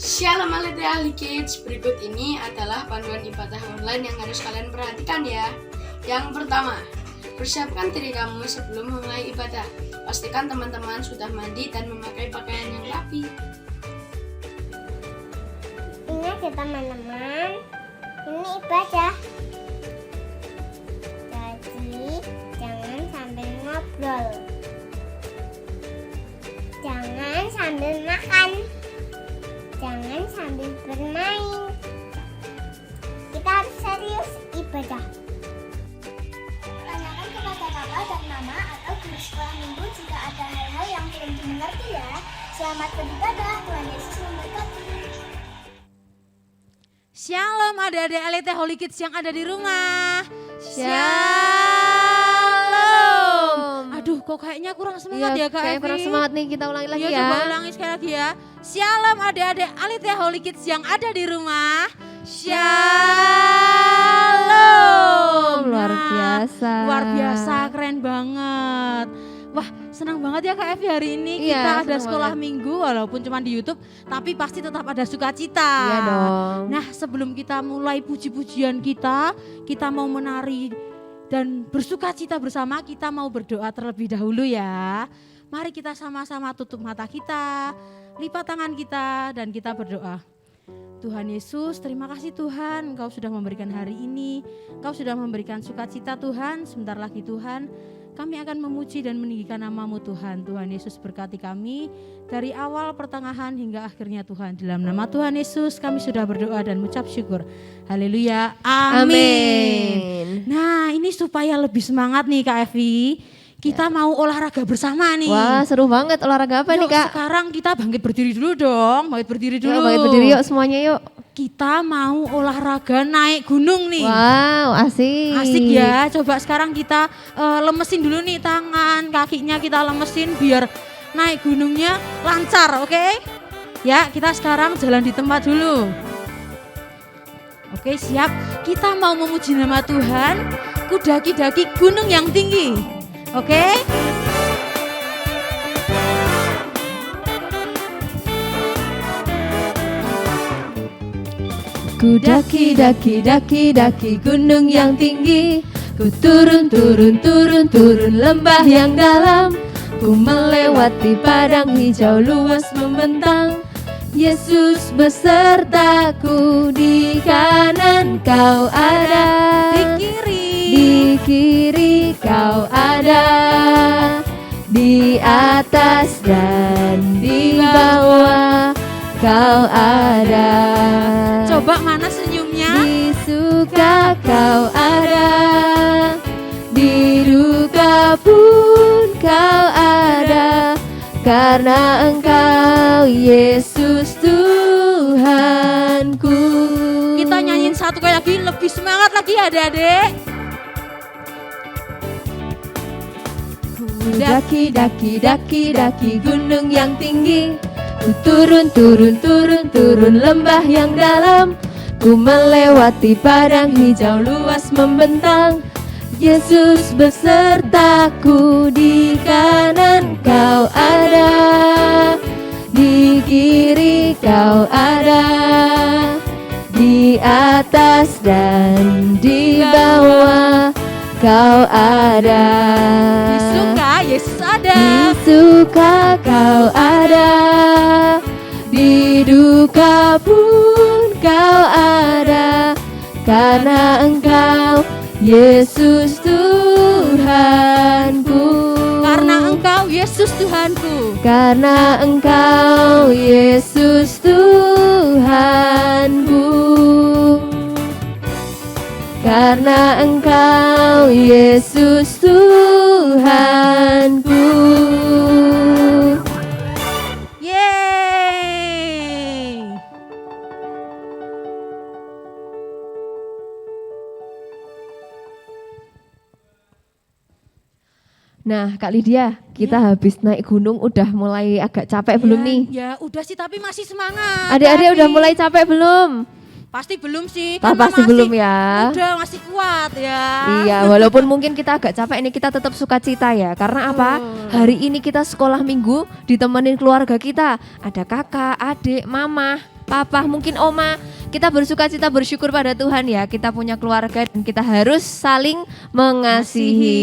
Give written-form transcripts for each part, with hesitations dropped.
Shalom ahli kids, berikut ini adalah panduan ibadah online yang harus kalian perhatikan ya. Yang pertama, persiapkan diri kamu sebelum memulai ibadah. Pastikan teman-teman sudah mandi dan memakai pakaian yang rapi. Ingat ya teman-teman, ini ibadah. Jadi jangan sambil ngobrol, jangan sambil makan, jangan sambil bermain. Kita harus serius ibadah. Tanyakan kepada kakak dan mama atau guru sekolah minggu jika ada hal-hal yang belum dimengerti ya. Selamat beribadah, Tuhan Yesus memberkati. Shalom adik-adik LT Holy Kids yang ada di rumah. Shalom. Aduh kok kayaknya kurang semangat ya Kak kayak Evi. kurang semangat nih, kita ulangi lagi ya. Coba ulangi sekali lagi ya. Shalom adik-adik LT Holy Kids yang ada di rumah. Shalom. Luar biasa. Luar biasa, keren banget. Wah, senang banget ya Kak Evi hari ini Iya, kita ada senang sekolah banget. minggu walaupun cuma di YouTube, tapi pasti tetap ada sukacita. Iya dong. Nah, sebelum kita mulai puji-pujian kita mau menari dan bersukacita bersama, kita mau berdoa terlebih dahulu ya. Mari kita sama-sama tutup mata kita, lipat tangan kita dan kita berdoa. Tuhan Yesus, terima kasih Tuhan, Engkau sudah memberikan hari ini, Engkau sudah memberikan sukacita Tuhan. Sebentar lagi Tuhan, kami akan memuji dan meninggikan nama-Mu Tuhan. Tuhan Yesus berkati kami dari awal, pertengahan hingga akhirnya Tuhan. Dalam nama Tuhan Yesus kami sudah berdoa dan mengucap syukur. Haleluya, amin. Nah, ini supaya lebih semangat nih Kak Evi, kita mau olahraga bersama nih. Wah, seru banget. Olahraga apa nih Yuk, Kak? sekarang kita bangkit berdiri dulu dong. Bangkit berdiri dulu. Yuk, bangkit berdiri yuk semuanya yuk. Kita mau olahraga naik gunung nih. Wow, asik. Asik ya. Coba sekarang kita lemesin dulu nih tangan, kakinya kita lemesin biar naik gunungnya lancar, oke? Ya, kita sekarang jalan di tempat dulu. Oke, siap. Kita mau memuji nama Tuhan, kudaki-daki gunung yang tinggi. Oke? Ku daki gunung yang tinggi. Ku turun lembah yang dalam. Ku melewati padang hijau luas membentang. Yesus besertaku, di kanan kau ada, di kiri kau ada, di atas dan di bawah kau ada. Coba mana senyumnya? Di suka kau ada, di duka pun kau ada, karena Engkau Yesus Tuhanku. Kita nyanyiin satu kali lagi, lebih semangat lagi adik-adik. Ku daki gunung yang tinggi. Ku turun lembah yang dalam. Ku melewati padang hijau luas membentang. Yesus besertaku, di kanan kau ada, di kiri kau ada, di atas dan di bawah kau ada. Di suka Yesus ada, Di suka kau ada, di duka pun kau ada, karena Engkau Yesus Tuhanku. karena Engkau Yesus Tuhanku. Karena Engkau Yesus Tuhanku. Karena Engkau Yesus Tuhanku. Yeay. Nah Kak Lydia, kita habis naik gunung udah mulai agak capek belum nih? Ya udah sih, tapi masih semangat. Adik-adik Tapi udah mulai capek belum? Pasti belum sih. Ah, karena pasti belum ya. Udah masih kuat ya. Iya, walaupun mungkin kita agak capek ini, kita tetap sukacita ya. Karena apa? Hari ini kita sekolah minggu ditemenin keluarga kita. Ada kakak, adik, mama. papa, mungkin oma. Kita bersukacita bersyukur pada Tuhan ya, kita punya keluarga dan kita harus saling mengasihi.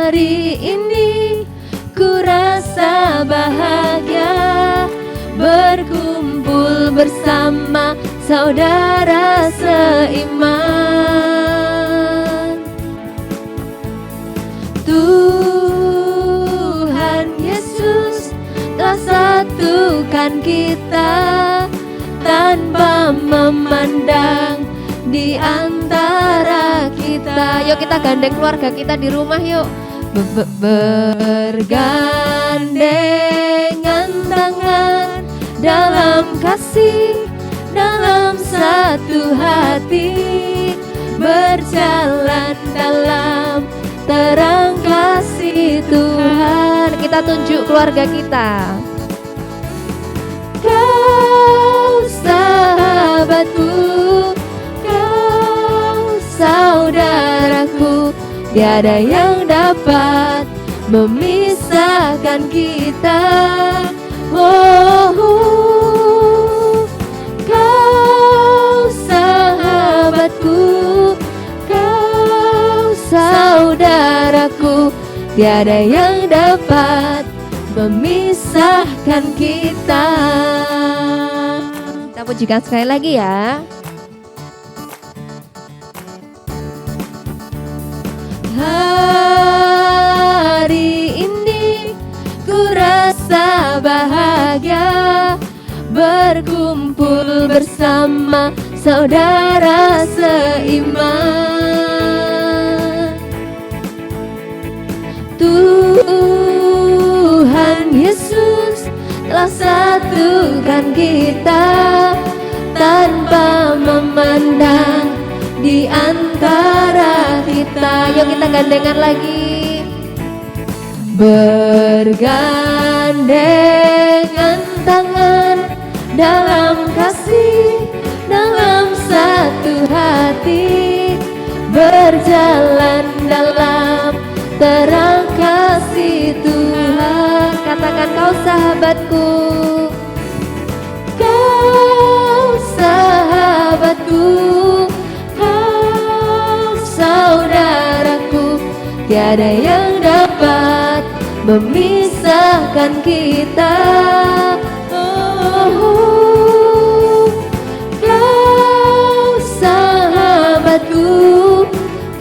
Hari ini ku rasa bahagia berkumpul bersama saudara seiman. Tuhan Yesus telah satukan kita tanpa memandang di antara kita. Yuk kita gandeng keluarga kita di rumah yuk. Bergandengan tangan dalam kasih, dalam satu hati, berjalan dalam terang kasih Tuhan. Kita tunjuk keluarga kita. Kau sahabatku, kau saudaraku, tiada yang dapat memisahkan kita. Kau sahabatku, kau saudaraku, tiada yang dapat memisahkan kita. Kita pujikan sekali lagi ya. Hari ini ku rasa bahagia berkumpul bersama saudara seiman. Tuhan Yesus telah satukan kita tanpa memandang di antara kita. Yuk kita gandengan lagi. Bergandengan tangan dalam kasih, dalam satu hati, berjalan dalam terang kasih Tuhan. Katakan kau sahabatku, kau sahabatku, kau saudaraku, tiada yang dapat memisahkan kita. Kau sahabatku,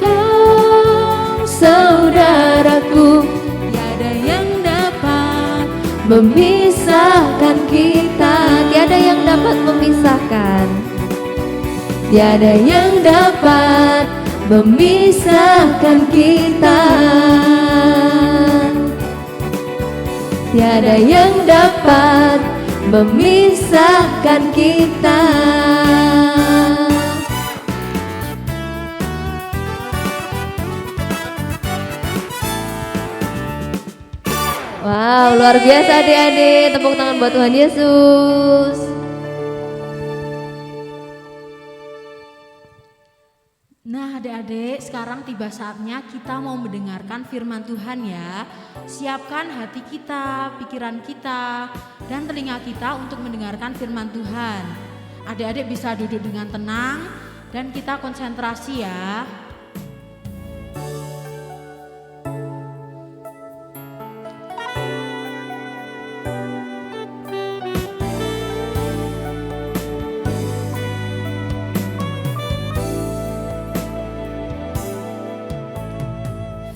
kau saudaraku, tiada yang dapat memisahkan kita. Tiada yang dapat memisahkan, tiada yang dapat memisahkan kita. Tiada yang dapat memisahkan kita. Wow, luar biasa adik-adik. Tepuk tangan buat Tuhan Yesus. Nah adik-adik, sekarang tiba saatnya kita mau mendengarkan firman Tuhan ya. Siapkan hati kita, pikiran kita, dan telinga kita untuk mendengarkan firman Tuhan. Adik-adik bisa duduk dengan tenang dan kita konsentrasi ya.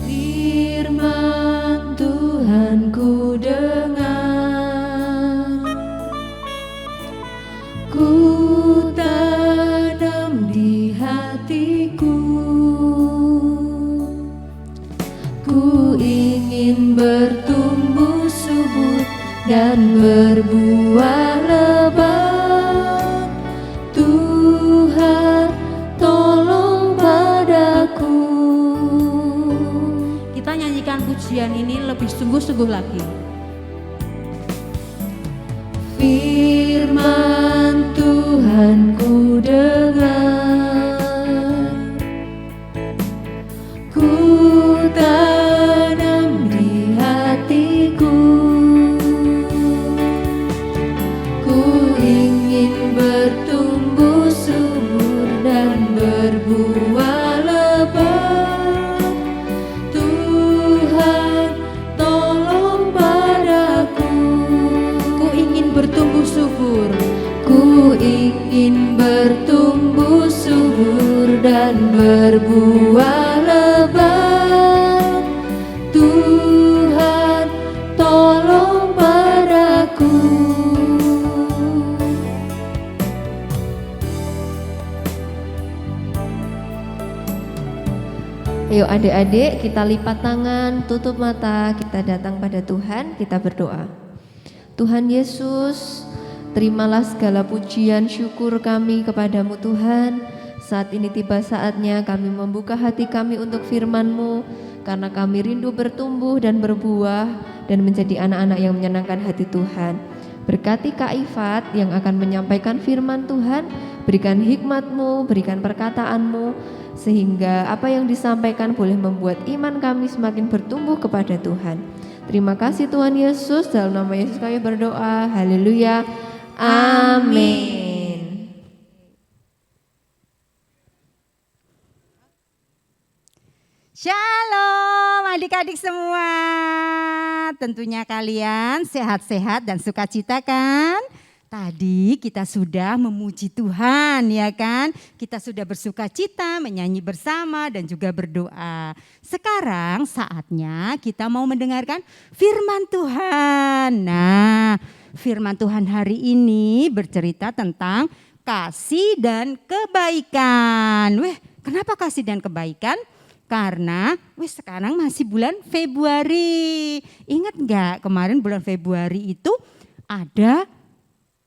Firman Tuhan ku dengar, ku tanam di hatiku, ku ingin bertumbuh subur dan berbuah lebat. Tuhan tolong padaku. Kita nyanyikan pujian ini lebih sungguh-sungguh lagi. Firman Tuhan Tuhan ku dengar, ku tanam di hatiku, ku ingin bertumbuh subur dan berbuah lebat. Tuhan tolong padaku, ku ingin bertumbuh subur, ku ingin bertumbuh subur dan berbuah lebat. Tuhan tolong padaku. Ayo adik-adik, kita lipat tangan, tutup mata, kita datang pada Tuhan, kita berdoa. Tuhan Yesus, terimalah segala pujian syukur kami kepadamu Tuhan. Saat ini tiba saatnya kami membuka hati kami untuk firman-Mu, karena kami rindu bertumbuh dan berbuah dan menjadi anak-anak yang menyenangkan hati Tuhan. Berkati Kak Ifat yang akan menyampaikan firman Tuhan, berikan hikmat-Mu, berikan perkataan-Mu, sehingga apa yang disampaikan boleh membuat iman kami semakin bertumbuh kepada Tuhan. Terima kasih Tuhan Yesus, dalam nama Yesus kami berdoa, haleluya, amin. Shalom adik-adik semua. Tentunya kalian sehat-sehat dan sukacita kan? Tadi kita sudah memuji Tuhan ya kan? Kita sudah bersukacita, menyanyi bersama dan juga berdoa. Sekarang saatnya kita mau mendengarkan firman Tuhan. Nah, firman Tuhan hari ini bercerita tentang kasih dan kebaikan. Kenapa kasih dan kebaikan? Karena sekarang masih bulan Februari. Ingat gak kemarin bulan Februari itu ada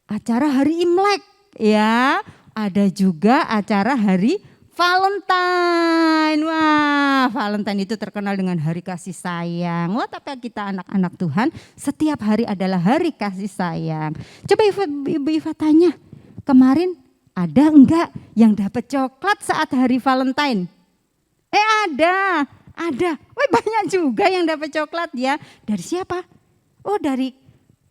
acara hari Imlek ya. Ada juga acara hari Valentine. Wah, Valentine itu terkenal dengan hari kasih sayang. Wah, tapi kita anak-anak Tuhan setiap hari adalah hari kasih sayang. Coba Ibu Iva tanya, kemarin ada enggak yang dapat coklat saat hari Valentine? Ada. Wah, banyak juga yang dapat coklat ya. Dari siapa? Oh, dari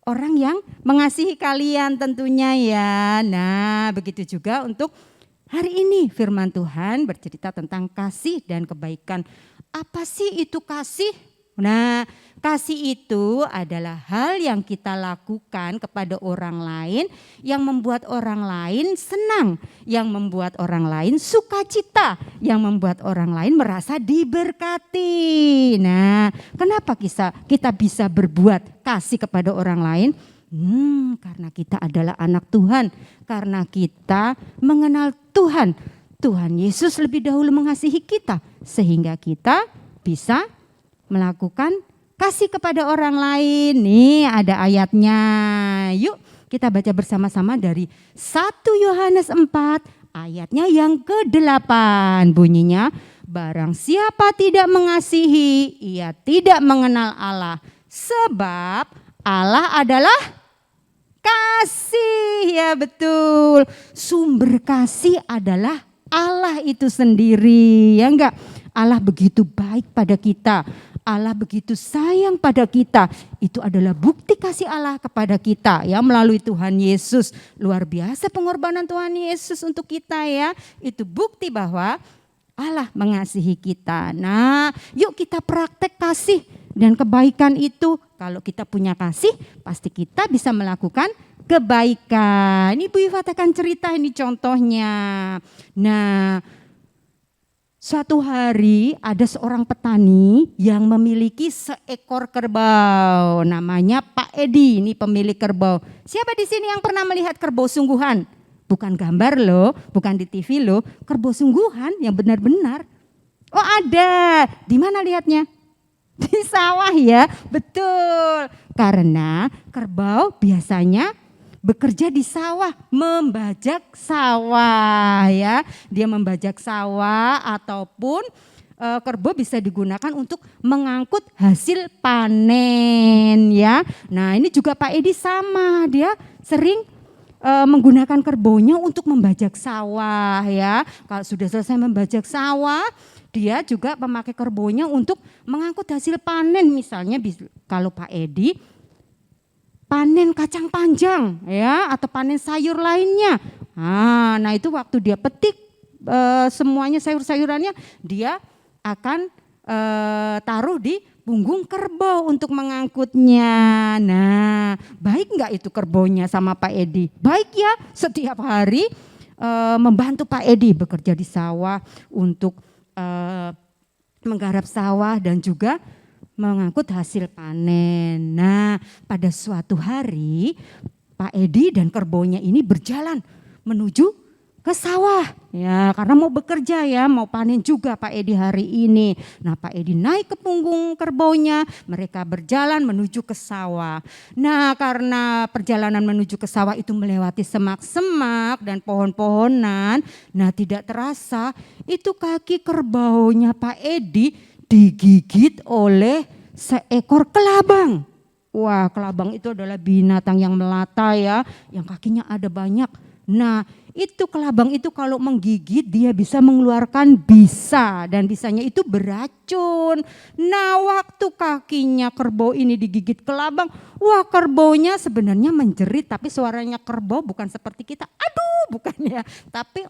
orang yang mengasihi kalian tentunya ya. Nah, begitu juga untuk hari ini firman Tuhan bercerita tentang kasih dan kebaikan. Apa sih itu kasih? Nah, kasih itu adalah hal yang kita lakukan kepada orang lain yang membuat orang lain senang, yang membuat orang lain sukacita, yang membuat orang lain merasa diberkati. Nah, kenapa kita bisa berbuat kasih kepada orang lain? Karena kita adalah anak Tuhan, karena kita mengenal Tuhan. Tuhan Yesus lebih dahulu mengasihi kita sehingga kita bisa melakukan kasih kepada orang lain. Nih ada ayatnya. Yuk kita baca bersama-sama dari 1 Yohanes 4 ayatnya yang ke-8. Bunyinya, barang siapa tidak mengasihi, ia tidak mengenal Allah. Sebab Allah adalah kasih. Ya betul, sumber kasih adalah Allah itu sendiri. Ya enggak? Allah begitu baik pada kita. Allah begitu sayang pada kita. Itu adalah bukti kasih Allah kepada kita ya melalui Tuhan Yesus. Luar biasa pengorbanan Tuhan Yesus untuk kita ya. Itu bukti bahwa Allah mengasihi kita. Nah, yuk kita praktek kasih dan kebaikan itu. Kalau kita punya kasih, pasti kita bisa melakukan kebaikan. Ini Bu Iva akan cerita ini contohnya. Nah, suatu hari ada seorang petani yang memiliki seekor kerbau. Namanya Pak Edi, ini pemilik kerbau. Siapa di sini yang pernah melihat kerbau sungguhan? Bukan gambar loh, bukan di TV loh. Kerbau sungguhan yang benar-benar. Oh ada, di mana lihatnya? Di sawah ya, betul. Karena kerbau biasanya bekerja di sawah, membajak sawah ya. Dia membajak sawah ataupun kerbau bisa digunakan untuk mengangkut hasil panen ya. Nah ini juga Pak Edi sama, dia sering menggunakan kerbonya untuk membajak sawah ya. Kalau sudah selesai membajak sawah, dia juga memakai kerbonya untuk mengangkut hasil panen. Misalnya kalau Pak Edi panen kacang panjang ya, atau panen sayur lainnya. Nah itu waktu dia petik semuanya sayur-sayurannya, dia akan taruh di punggung kerbau untuk mengangkutnya. Nah, baik enggak itu kerbonya sama Pak Edi? Baik ya, setiap hari membantu Pak Edi bekerja di sawah untuk menggarap sawah dan juga mengangkut hasil panen. Nah, pada suatu hari Pak Edi dan kerbonya ini berjalan menuju ke sawah ya, karena mau bekerja ya, mau panen juga Pak Edi hari ini. Nah Pak Edi naik ke punggung kerbonya, mereka berjalan menuju ke sawah. Nah karena perjalanan menuju ke sawah itu melewati semak-semak dan pohon-pohonan, nah tidak terasa itu kaki kerbaunya Pak Edi digigit oleh seekor kelabang. Wah, kelabang itu adalah binatang yang melata ya, yang kakinya ada banyak. Nah itu kelabang itu kalau menggigit dia bisa mengeluarkan bisa, dan bisanya itu beracun. Nah waktu kakinya kerbau ini digigit kelabang, wah kerbaunya sebenarnya menjerit, tapi suaranya kerbau bukan seperti kita, aduh bukan ya, tapi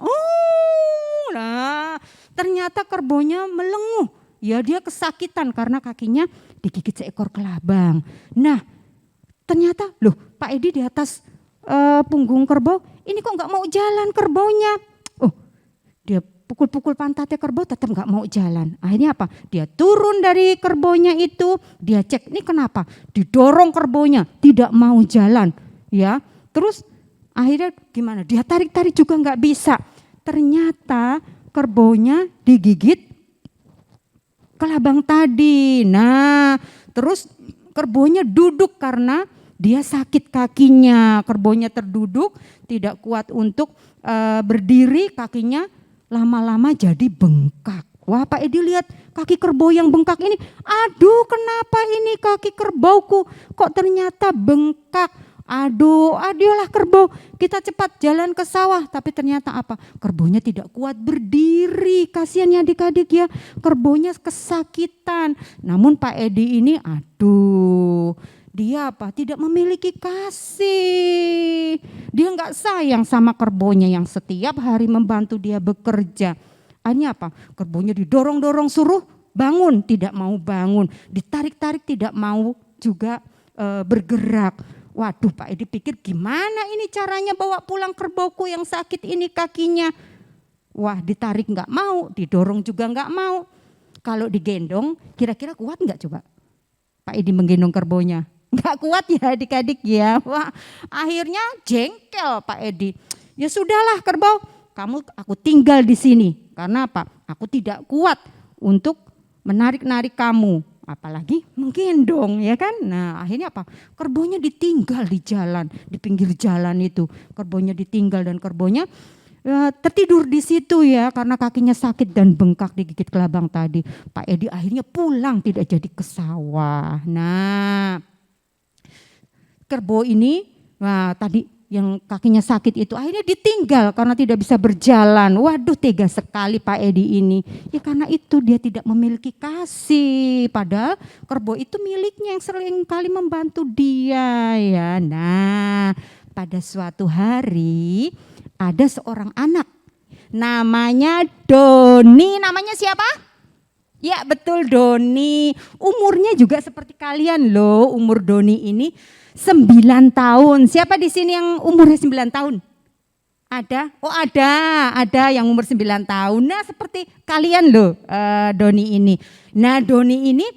nah ternyata kerbaunya melenguh. Ya dia kesakitan karena kakinya digigit seekor kelabang. Nah ternyata loh Pak Edi di atas punggung kerbau, ini kok nggak mau jalan kerbaunya. Oh, dia pukul-pukul pantatnya kerbau tetap nggak mau jalan. Akhirnya apa? Dia turun dari kerbaunya itu, dia cek ini kenapa? Didorong kerbaunya, tidak mau jalan. Ya, terus akhirnya gimana? Dia tarik-tarik juga nggak bisa. Ternyata kerbaunya digigit kelabang tadi. Nah, terus kerbaunya duduk karena dia sakit kakinya, kerbaunya terduduk, tidak kuat untuk berdiri, kakinya lama-lama jadi bengkak. Wah Pak Edi lihat kaki kerbau yang bengkak ini, aduh kenapa ini kaki kerbauku kok ternyata bengkak. Aduhlah kerbau, kita cepat jalan ke sawah. Tapi ternyata apa? Kerbaunya tidak kuat berdiri, kasihan ya adik-adik ya, kerbaunya kesakitan. Namun Pak Edi ini dia apa? Tidak memiliki kasih. Dia enggak sayang sama kerbaunya yang setiap hari membantu dia bekerja. Akhirnya apa? Kerbaunya didorong-dorong suruh bangun, tidak mau bangun. Ditarik-tarik tidak mau juga bergerak. Waduh Pak Edi pikir gimana ini caranya bawa pulang kerbauku yang sakit ini kakinya. Wah ditarik enggak mau, didorong juga enggak mau. Kalau digendong kira-kira kuat enggak coba? Pak Edi menggendong kerbaunya. Enggak kuat ya adik-adik ya. Wah, akhirnya jengkel Pak Edi. Ya sudahlah kerbau, aku tinggal di sini. Karena apa? Aku tidak kuat untuk menarik-narik kamu, apalagi menggendong ya kan. Nah, akhirnya apa? Kerbaunya ditinggal di jalan, di pinggir jalan itu. Kerbaunya ditinggal dan kerbaunya tertidur di situ ya, karena kakinya sakit dan bengkak digigit kelabang tadi. Pak Edi akhirnya pulang, tidak jadi ke sawah. Nah, kerbau ini, tadi yang kakinya sakit itu akhirnya ditinggal karena tidak bisa berjalan. Waduh tega sekali Pak Edi ini. Ya karena itu dia tidak memiliki kasih. Padahal kerbau itu miliknya yang sering kali membantu dia ya. Nah pada suatu hari ada seorang anak namanya Doni. Namanya siapa? Ya betul Doni. Umurnya juga seperti kalian loh. Umur Doni ini 9 tahun. Siapa di sini yang umurnya 9 tahun? Ada? Oh ada yang umur 9 tahun. Nah seperti kalian loh Doni ini. Nah Doni ini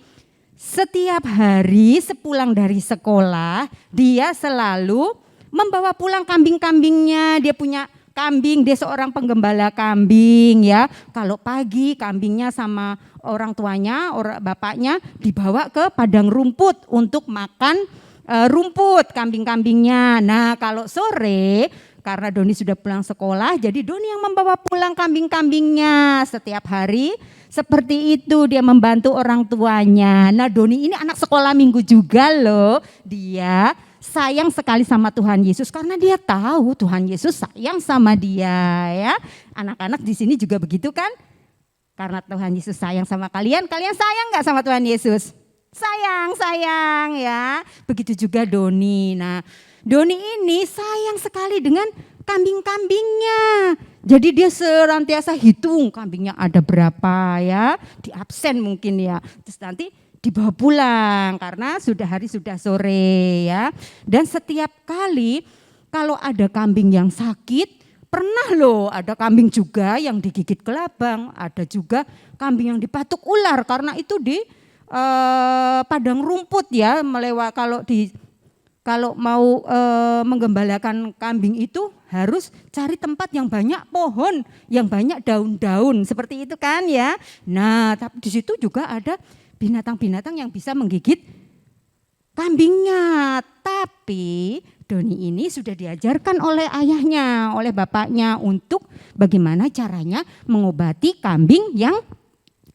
setiap hari sepulang dari sekolah dia selalu membawa pulang kambing-kambingnya. Dia punya kambing, dia seorang penggembala kambing ya. Kalau pagi kambingnya sama orang tuanya, bapaknya dibawa ke padang rumput untuk makan rumput kambing-kambingnya. Nah kalau sore karena Doni sudah pulang sekolah, jadi Doni yang membawa pulang kambing-kambingnya. Setiap hari Seperti itu dia membantu orang tuanya. Nah Doni ini anak sekolah minggu juga loh. Dia sayang sekali sama Tuhan Yesus karena dia tahu Tuhan Yesus sayang sama dia ya. Anak-anak di sini juga begitu kan? Karena Tuhan Yesus sayang sama kalian, kalian sayang gak sama Tuhan Yesus? Sayang ya. Begitu juga Doni. Nah Doni ini sayang sekali dengan kambing-kambingnya. Jadi dia senantiasa hitung kambingnya ada berapa ya, di absen mungkin ya. Terus nanti dibawa pulang karena sudah sore ya. Dan setiap kali kalau ada kambing yang sakit, pernah loh ada kambing juga yang digigit kelabang, ada juga kambing yang dipatuk ular karena itu di padang rumput ya, kalau mau menggembalakan kambing itu harus cari tempat yang banyak pohon, yang banyak daun-daun seperti itu kan ya. Nah, tapi di situ juga ada binatang-binatang yang bisa menggigit kambingnya. Tapi Doni ini sudah diajarkan oleh ayahnya, oleh bapaknya untuk bagaimana caranya mengobati kambing yang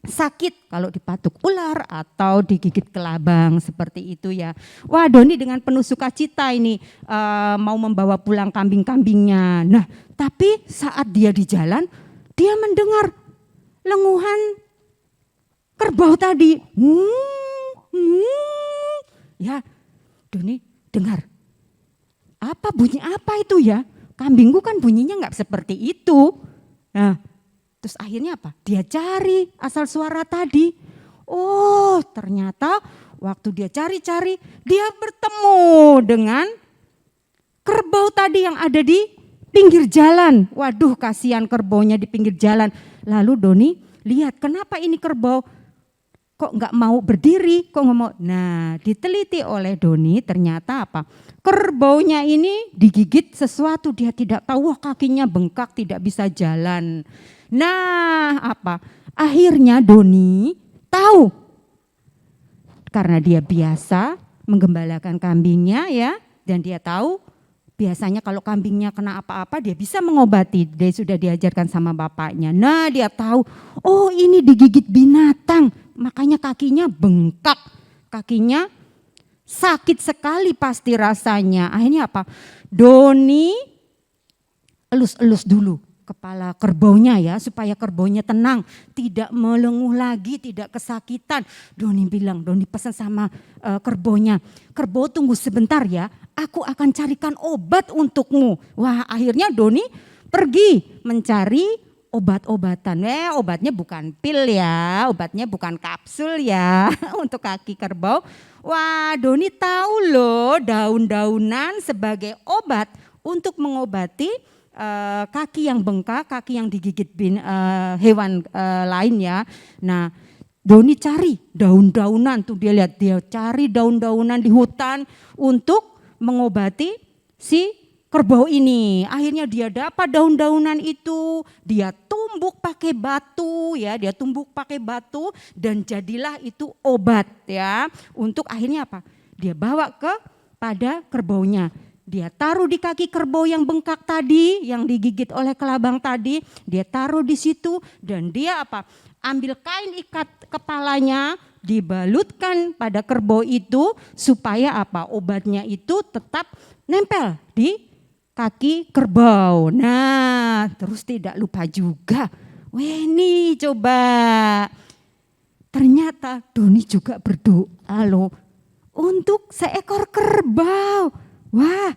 sakit kalau dipatuk ular atau digigit kelabang seperti itu ya. Wah Doni dengan penuh sukacita ini mau membawa pulang kambing-kambingnya. Nah tapi saat dia di jalan dia mendengar lenguhan kerbau tadi. Ya Doni dengar. Bunyi apa itu ya? Kambingku kan bunyinya enggak seperti itu. Nah terus akhirnya apa? Dia cari asal suara tadi. Oh ternyata waktu dia cari-cari dia bertemu dengan kerbau tadi yang ada di pinggir jalan. Waduh kasihan kerbaunya di pinggir jalan. Lalu Doni lihat kenapa ini kerbau kok nggak mau berdiri, kok nggak mau. Nah diteliti oleh Doni ternyata apa? Kerbaunya ini digigit sesuatu, dia tidak tahu, wah kakinya bengkak tidak bisa jalan. Nah apa? Akhirnya Doni tahu karena dia biasa menggembalakan kambingnya ya, dan dia tahu biasanya kalau kambingnya kena apa-apa dia bisa mengobati, dia sudah diajarkan sama bapaknya. Nah dia tahu, oh ini digigit binatang, makanya kakinya bengkak, kakinya sakit sekali pasti rasanya. Akhirnya apa? Doni elus-elus dulu kepala kerbaunya ya, supaya kerbaunya tenang, tidak melenguh lagi, tidak kesakitan. Doni pesan sama kerbaunya, kerbau tunggu sebentar ya, aku akan carikan obat untukmu. Wah akhirnya Doni pergi mencari obat-obatan. Obatnya bukan pil ya, obatnya bukan kapsul ya untuk kaki kerbau. Wah Doni tahu loh daun-daunan sebagai obat untuk mengobati kaki yang bengkak, kaki yang digigit hewan lain ya. Nah Doni cari daun-daunan tuh, dia lihat, dia cari daun-daunan di hutan untuk mengobati si kerbau ini. Akhirnya dia dapat daun-daunan itu, dia tumbuk pakai batu ya, dan jadilah itu obat ya. Untuk akhirnya apa? Dia bawa pada kerbaunya. Dia taruh di kaki kerbau yang bengkak tadi, yang digigit oleh kelabang tadi, dia taruh di situ dan dia apa? Ambil kain ikat kepalanya, dibalutkan pada kerbau itu supaya apa? Obatnya itu tetap nempel di kaki kerbau. Nah, terus tidak lupa juga. Nih coba. Ternyata Doni juga berdoa loh untuk seekor kerbau. Wah,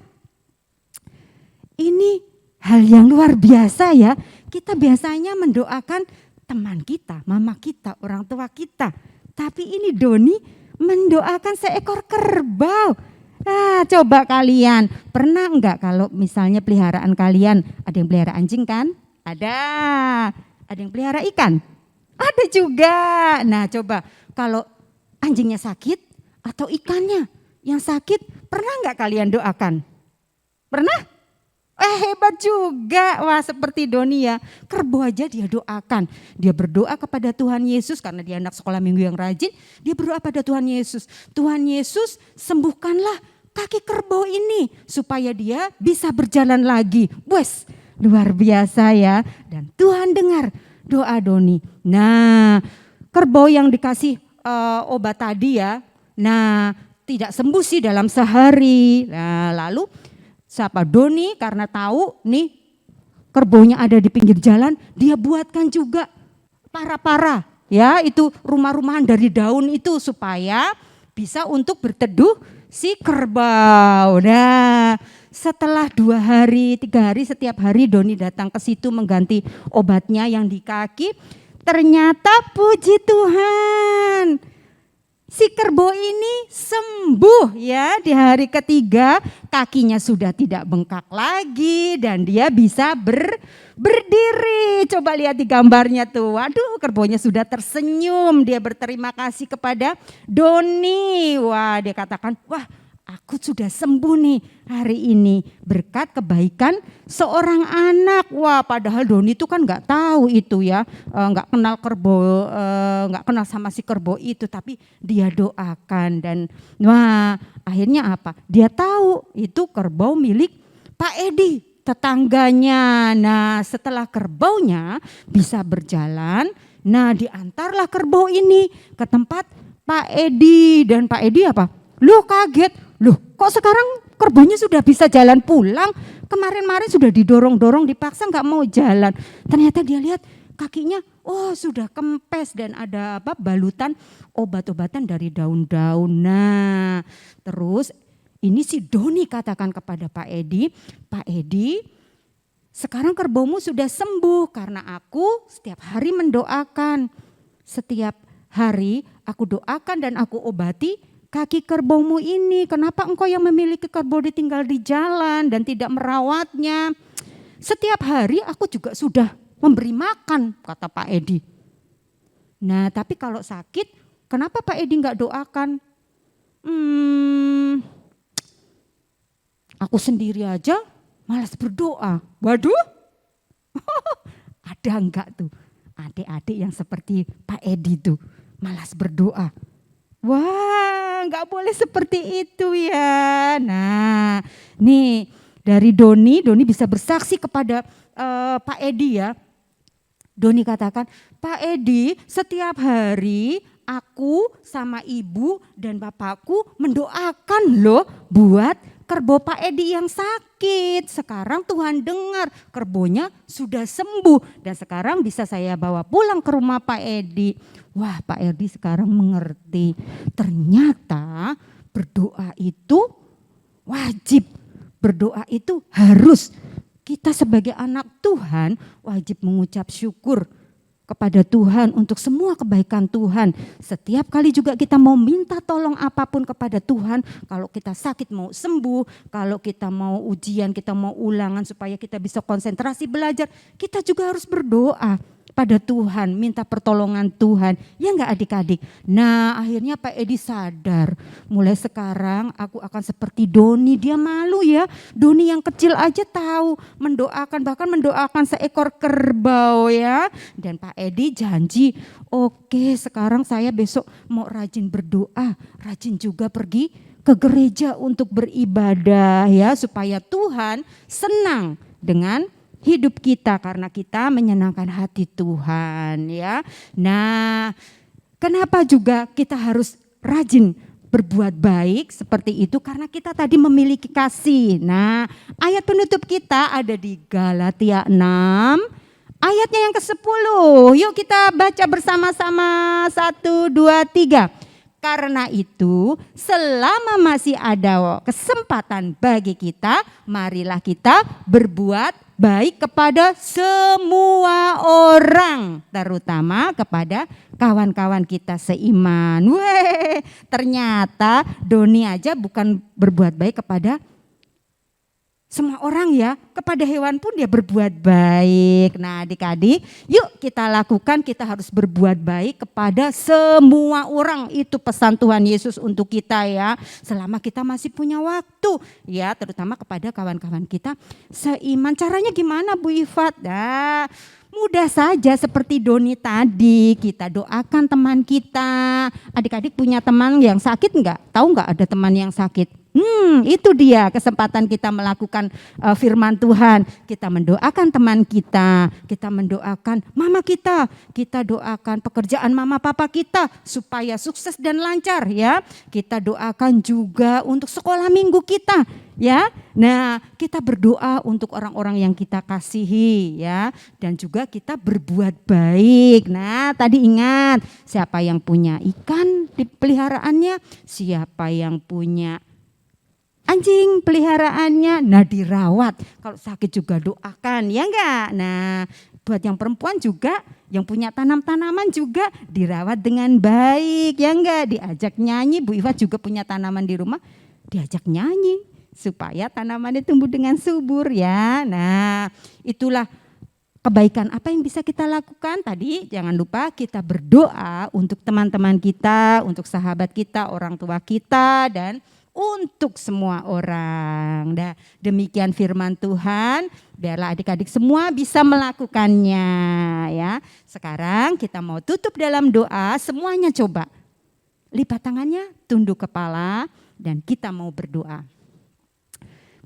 ini hal yang luar biasa ya. Kita biasanya mendoakan teman kita, mama kita, orang tua kita. Tapi ini Doni mendoakan seekor kerbau. Nah, coba kalian, pernah enggak kalau misalnya peliharaan kalian, ada yang pelihara anjing kan? Ada yang pelihara ikan? Ada juga. Nah coba kalau anjingnya sakit atau ikannya yang sakit, pernah enggak kalian doakan? Pernah? Hebat juga. Wah seperti Doni ya, kerbau aja dia doakan. Dia berdoa kepada Tuhan Yesus karena dia anak sekolah minggu yang rajin. Dia berdoa pada Tuhan Yesus. Tuhan Yesus sembuhkanlah kaki kerbau ini supaya dia bisa berjalan lagi. Wes luar biasa ya. Dan Tuhan dengar doa Doni. Nah, kerbau yang dikasih obat tadi ya, nah tidak sembuh sih dalam sehari. Nah lalu siapa Doni karena tahu nih kerbaunya ada di pinggir jalan, dia buatkan juga para-para ya, itu rumah-rumahan dari daun itu supaya bisa untuk berteduh si kerbau. Nah setelah 2 hari, 3 hari, setiap hari Doni datang ke situ mengganti obatnya yang di kaki. Ternyata puji Tuhan, si kerbau ini sembuh ya, di hari ketiga kakinya sudah tidak bengkak lagi dan dia bisa berdiri. Coba lihat di gambarnya tuh, waduh kerbaunya sudah tersenyum, dia berterima kasih kepada Doni. Wah dia katakan, wah aku sudah sembuh nih hari ini berkat kebaikan seorang anak. Wah padahal Doni itu kan nggak tahu itu ya, nggak kenal kerbau, nggak kenal sama si kerbau itu, tapi dia doakan dan wah akhirnya apa? Dia tahu itu kerbau milik Pak Edi, tetangganya. Nah setelah kerbaunya bisa berjalan, nah diantarlah kerbau ini ke tempat Pak Edi dan Pak Edi apa? Loh kaget. Loh kok sekarang kerbaunya sudah bisa jalan pulang? Kemarin-marin sudah didorong-dorong, dipaksa nggak mau jalan. Ternyata dia lihat kakinya, oh sudah kempes dan ada apa? Balutan obat-obatan dari daun-daun. Nah terus ini si Doni katakan kepada Pak Edi, Pak Edi sekarang kerbaumu sudah sembuh karena aku setiap hari mendoakan. Setiap hari aku doakan dan aku obati kaki kerbaumu ini. Kenapa engkau yang memiliki kerbau ditinggal di jalan dan tidak merawatnya? Setiap hari aku juga sudah memberi makan, kata Pak Edi. Nah tapi kalau sakit, kenapa Pak Edi enggak doakan? Aku sendiri aja malas berdoa. Waduh, ada enggak tuh adik-adik yang seperti Pak Edi tuh malas berdoa? Wah, nggak boleh seperti itu ya. Nah, nih dari Doni bisa bersaksi kepada Pak Edi ya. Doni katakan, Pak Edi setiap hari aku sama ibu dan bapakku mendoakan loh buat kerbau Pak Edi yang sakit. Sekarang Tuhan dengar kerbaunya sudah sembuh dan sekarang bisa saya bawa pulang ke rumah Pak Edi. Wah Pak Edi sekarang mengerti, ternyata berdoa itu wajib, berdoa itu harus. Kita sebagai anak Tuhan wajib mengucap syukur kepada Tuhan untuk semua kebaikan Tuhan. Setiap kali juga kita mau minta tolong apapun kepada Tuhan, kalau kita sakit mau sembuh, kalau kita mau ujian, kita mau ulangan supaya kita bisa konsentrasi belajar, kita juga harus berdoa pada Tuhan, minta pertolongan Tuhan. Ya enggak adik-adik? Nah akhirnya Pak Edi sadar, mulai sekarang aku akan seperti Doni. Dia malu ya, Doni yang kecil aja tahu mendoakan, bahkan mendoakan seekor kerbau ya. Dan Pak Edi janji, oke sekarang saya besok mau rajin berdoa, rajin juga pergi ke gereja untuk beribadah ya, supaya Tuhan senang dengan hidup kita karena kita menyenangkan hati Tuhan ya. Nah, kenapa juga kita harus rajin berbuat baik seperti itu? Karena kita tadi memiliki kasih. Nah, ayat penutup kita ada di Galatia 6 ayatnya yang ke-10. Yuk kita baca bersama-sama 1, 2, 3. Karena itu selama masih ada kesempatan bagi kita, marilah kita berbuat baik kepada semua orang, terutama kepada kawan-kawan kita seiman. Weh, ternyata Doni aja bukan berbuat baik kepada semua orang ya, kepada hewan pun dia berbuat baik. Nah adik-adik, yuk kita lakukan, kita harus berbuat baik kepada semua orang. Itu pesan Tuhan Yesus untuk kita ya, selama kita masih punya waktu ya, terutama kepada kawan-kawan kita seiman. Caranya gimana Bu Ifat? Nah, mudah saja seperti Doni tadi, kita doakan teman kita. Adik-adik punya teman yang sakit enggak? Tahu enggak ada teman yang sakit? Itu dia kesempatan kita melakukan firman Tuhan. Kita mendoakan teman kita mendoakan mama kita doakan pekerjaan mama papa kita supaya sukses dan lancar ya. Kita doakan juga untuk sekolah minggu kita ya. Nah, kita berdoa untuk orang-orang yang kita kasihi ya, dan juga kita berbuat baik. Nah, tadi ingat, siapa yang punya ikan di peliharaannya, siapa yang punya anjing peliharaannya, nah dirawat. Kalau sakit juga doakan, ya enggak? Nah, buat yang perempuan juga, yang punya tanaman juga dirawat dengan baik, ya enggak? Diajak nyanyi, Bu Iva juga punya tanaman di rumah, diajak nyanyi supaya tanamannya tumbuh dengan subur ya. Nah, itulah kebaikan apa yang bisa kita lakukan. Tadi jangan lupa kita berdoa untuk teman-teman kita, untuk sahabat kita, orang tua kita, dan untuk semua orang. Nah, demikian firman Tuhan, biarlah adik-adik semua bisa melakukannya ya. Sekarang kita mau tutup dalam doa, semuanya coba lipat tangannya, tunduk kepala, dan kita mau berdoa.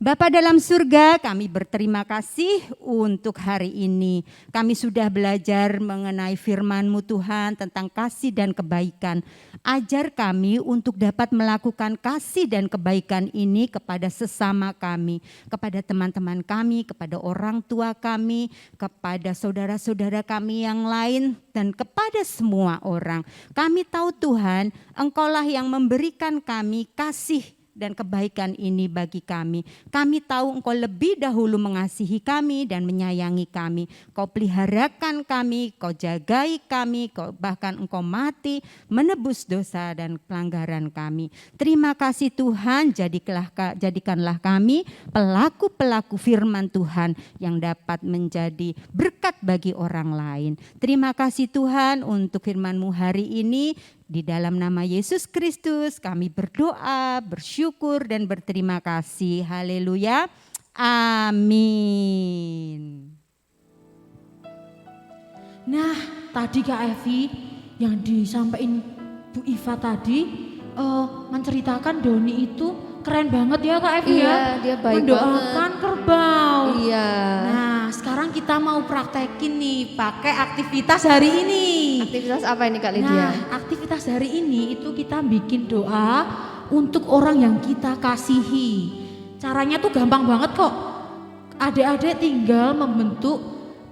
Bapa dalam surga, kami berterima kasih untuk hari ini. Kami sudah belajar mengenai firman-Mu Tuhan tentang kasih dan kebaikan. Ajar kami untuk dapat melakukan kasih dan kebaikan ini kepada sesama kami, kepada teman-teman kami, kepada orang tua kami, kepada saudara-saudara kami yang lain, dan kepada semua orang. Kami tahu Tuhan, Engkaulah yang memberikan kami kasih dan kebaikan ini bagi kami. Kami tahu Engkau lebih dahulu mengasihi kami dan menyayangi kami. Kau peliharakan kami, Kau jagai kami, bahkan Engkau mati menebus dosa dan pelanggaran kami. Terima kasih Tuhan, jadikanlah kami pelaku-pelaku firman Tuhan yang dapat menjadi berkat bagi orang lain. Terima kasih Tuhan untuk firman-Mu hari ini. Di dalam nama Yesus Kristus kami berdoa, bersyukur dan berterima kasih. Haleluya. Amin. Nah, tadi Kak Evi yang disampaikan Bu Iva tadi menceritakan Doni itu keren banget ya Kak Evi ya. Dia baik mendoakan banget. kerbau. Iya. Nah, sekarang kita mau praktekin nih pakai aktivitas hari ini. Aktivitas apa ini Kak Lydia? Nah, aktivitas hari ini itu kita bikin doa untuk orang yang kita kasihi. Caranya tuh gampang banget kok. Adik-adik tinggal membentuk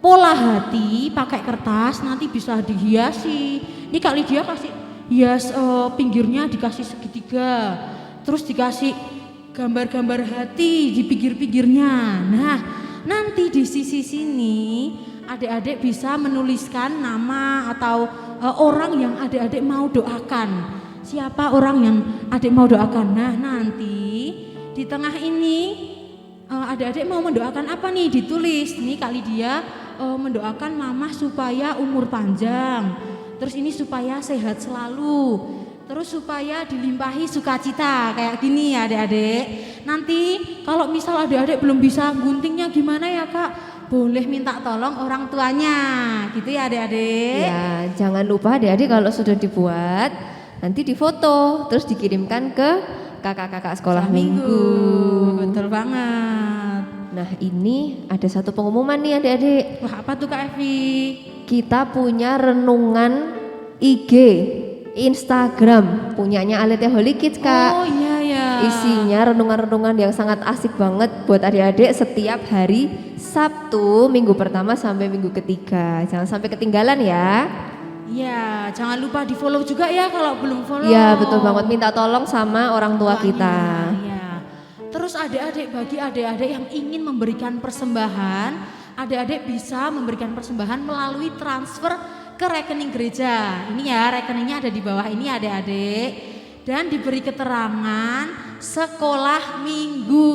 pola hati pakai kertas, nanti bisa dihiasi. Ini Kak Lydia kasih hias pinggirnya dikasih segitiga. Terus dikasih gambar-gambar hati di pinggir-pinggirnya. Nah, nanti di sisi sini adik-adik bisa menuliskan nama atau orang yang adik-adik mau doakan. Siapa orang yang adik mau doakan? Nah, nanti di tengah ini adik-adik mau mendoakan apa nih? Ditulis. Nih Kak Lydia mendoakan mama supaya umur panjang. Terus ini supaya sehat selalu. Terus supaya dilimpahi sukacita kayak gini ya adik-adik. Nanti kalau misal adik-adik belum bisa guntingnya gimana ya Kak? Boleh minta tolong orang tuanya gitu ya adik-adik. Ya, jangan lupa adik-adik kalau sudah dibuat nanti difoto terus dikirimkan ke kakak-kakak sekolah minggu. Betul banget. Nah, ini ada satu pengumuman nih adik-adik. Wah, apa tuh Kak Evi? Kita punya renungan IG Instagram punyanya Alethea Holy Kids Kak. Oh iya ya. Isinya renungan-renungan yang sangat asik banget buat adik-adik setiap hari Sabtu minggu pertama sampai minggu ketiga. Jangan sampai ketinggalan ya. Iya, jangan lupa di follow juga ya kalau belum follow. Iya betul banget, minta tolong sama orang tua kita. Iya. Terus adik-adik, bagi adik-adik yang ingin memberikan persembahan, adik-adik bisa memberikan persembahan melalui transfer ke rekening gereja. Ini ya, rekeningnya ada di bawah ini adik-adik. Dan diberi keterangan sekolah minggu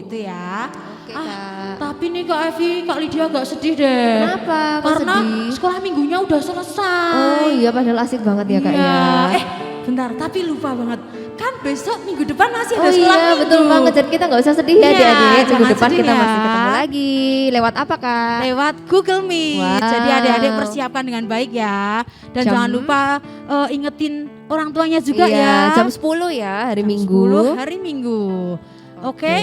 gitu ya. Oke, Kak. Tapi nih Kak Evi, Kak Lydia agak sedih deh. Kenapa? Kok Karena sedih? sekolah minggunya udah selesai. Oh iya, padahal asik banget ya Kak Iya. ya. Bentar, tapi lupa banget. Kan besok minggu depan masih ada Oh sekolah iya minggu. betul banget, jadi kita nggak usah sedih ya Iya, adik-adik. Minggu jangan depan sedih kita ya. masih ketemu lagi. Lewat apa Kak? Lewat Google Meet. Wow. Jadi adik-adik persiapkan dengan baik ya. Dan Jam- jangan lupa ingetin orang tuanya juga Iya, ya. jam 10 ya hari Jam Minggu. 10 hari Minggu. Oke.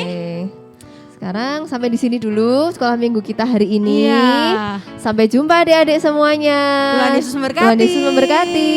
Sekarang sampai di sini dulu sekolah minggu kita hari ini. Iya. Sampai jumpa adik-adik semuanya. Tuhan Yesus memberkati. Tuhan Yesus memberkati.